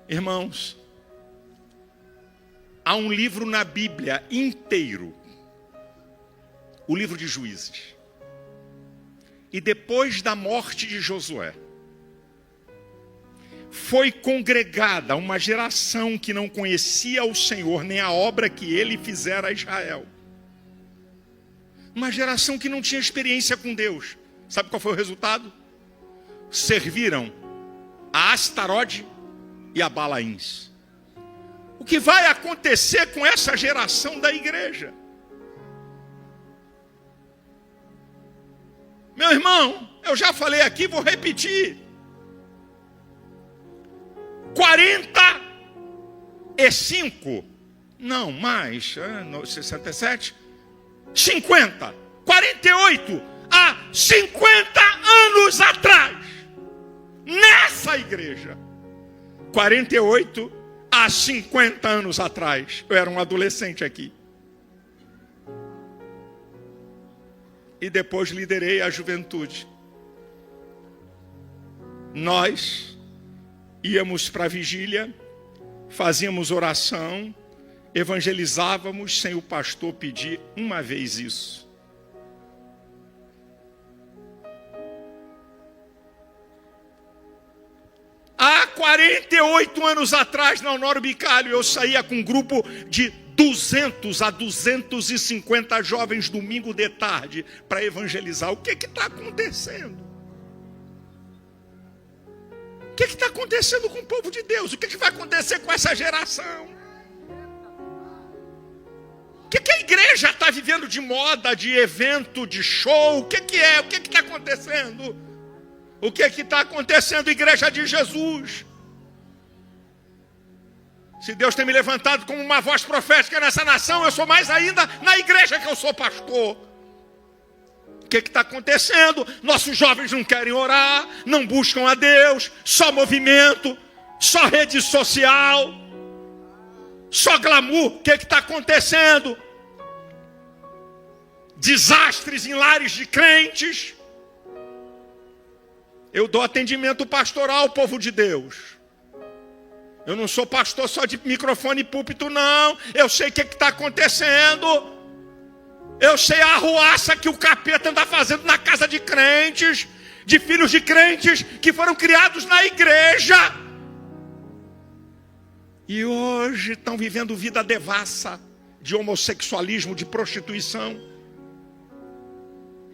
Irmãos, há um livro na Bíblia inteiro, o livro de Juízes. E depois da morte de Josué, foi congregada uma geração que não conhecia o Senhor, nem a obra que ele fizera a Israel. Uma geração que não tinha experiência com Deus. Sabe qual foi o resultado? Serviram a Astarode e a Balaíns. O que vai acontecer com essa geração da igreja? Meu irmão, eu já falei aqui, vou repetir. 45, não mais, 67, 50, 48, há 50 anos atrás, nessa igreja, 48 há 50 anos atrás, eu era um adolescente aqui. E depois liderei a juventude. Nós íamos para a vigília, fazíamos oração, evangelizávamos sem o pastor pedir uma vez isso. Há 48 anos atrás, na Honório Bicalho, eu saía com um grupo de 200 a 250 jovens domingo de tarde para evangelizar. O que está acontecendo? O que está acontecendo com o povo de Deus? O que vai acontecer com essa geração? O que a igreja está vivendo de moda, de evento, de show? O que é? O que está acontecendo? O que está acontecendo, igreja de Jesus? Se Deus tem me levantado como uma voz profética nessa nação, eu sou mais ainda na igreja que eu sou pastor. O que está acontecendo? Nossos jovens não querem orar, não buscam a Deus, só movimento, só rede social, só glamour. O que está acontecendo? Desastres em lares de crentes. Eu dou atendimento pastoral ao povo de Deus. Eu não sou pastor só de microfone e púlpito, não. Eu sei o que está acontecendo. Eu sei a arruaça que o capeta anda fazendo na casa de crentes, de filhos de crentes que foram criados na igreja. E hoje estão vivendo vida devassa de homossexualismo, de prostituição.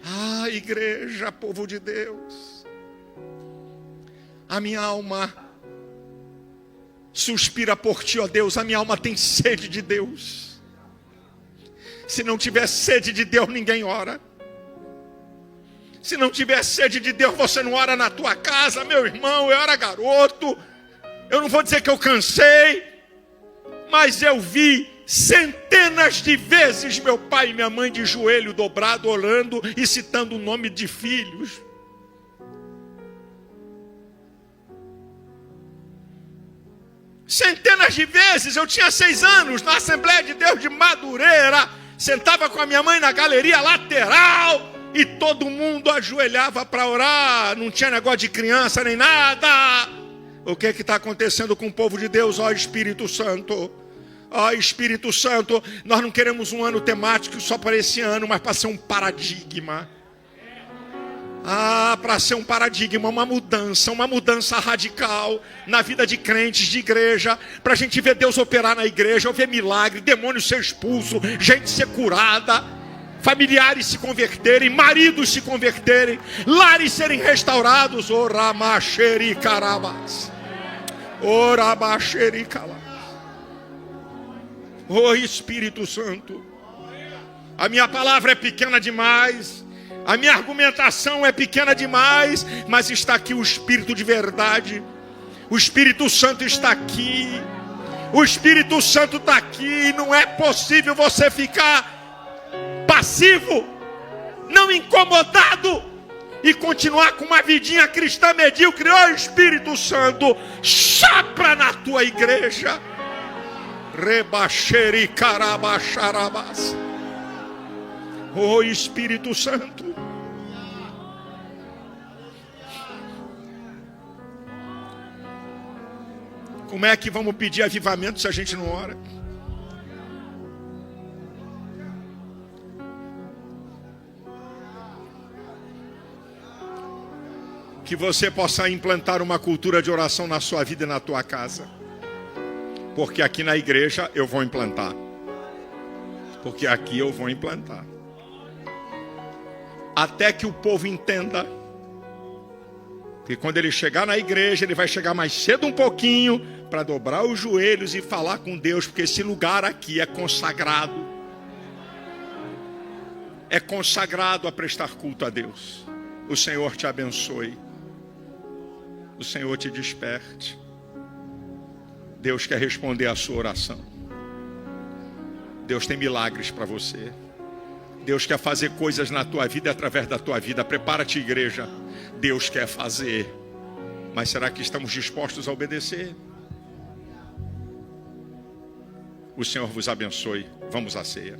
Ah, igreja, povo de Deus. A minha alma suspira por ti, ó Deus. A minha alma tem sede de Deus. Se não tiver sede de Deus, ninguém ora. Se não tiver sede de Deus, você não ora na tua casa. Meu irmão, eu era garoto. Eu não vou dizer que eu cansei, mas eu vi centenas de vezes meu pai e minha mãe de joelho dobrado, orando e citando o nome de filhos. Centenas de vezes. Eu tinha 6 anos na Assembleia de Deus de Madureira. Sentava com a minha mãe na galeria lateral e todo mundo ajoelhava para orar. Não tinha negócio de criança nem nada. O que está acontecendo com o povo de Deus? Ó Espírito Santo. Ó Espírito Santo. Nós não queremos um ano temático só para esse ano, mas para ser um paradigma. Para ser um paradigma, uma mudança radical na vida de crentes, de igreja, para a gente ver Deus operar na igreja, ver milagre, demônios ser expulsos, gente ser curada, familiares se converterem, maridos se converterem, lares serem restaurados. Oramacheri carabas, oramacheri calabas. Oh Espírito Santo, a minha palavra é pequena demais. A minha argumentação é pequena demais, mas está aqui o Espírito de verdade. O Espírito Santo está aqui. O Espírito Santo está aqui. Não é possível você ficar passivo, não incomodado e continuar com uma vidinha cristã medíocre. Ó Espírito Santo, sopra na tua igreja. Rebaxeri carabacharabas. Ó Espírito Santo. Como é que vamos pedir avivamento se a gente não ora? Que você possa implantar uma cultura de oração na sua vida e na tua casa. Porque aqui na igreja eu vou implantar. Porque aqui eu vou implantar. Até que o povo entenda que quando ele chegar na igreja, ele vai chegar mais cedo um pouquinho para dobrar os joelhos e falar com Deus, porque esse lugar aqui é consagrado. É consagrado a prestar culto a Deus. O Senhor te abençoe. O Senhor te desperte. Deus quer responder a sua oração. Deus tem milagres para você. Deus quer fazer coisas na tua vida e através da tua vida. Prepara-te, igreja. Deus quer fazer. Mas será que estamos dispostos a obedecer? O Senhor vos abençoe. Vamos à ceia.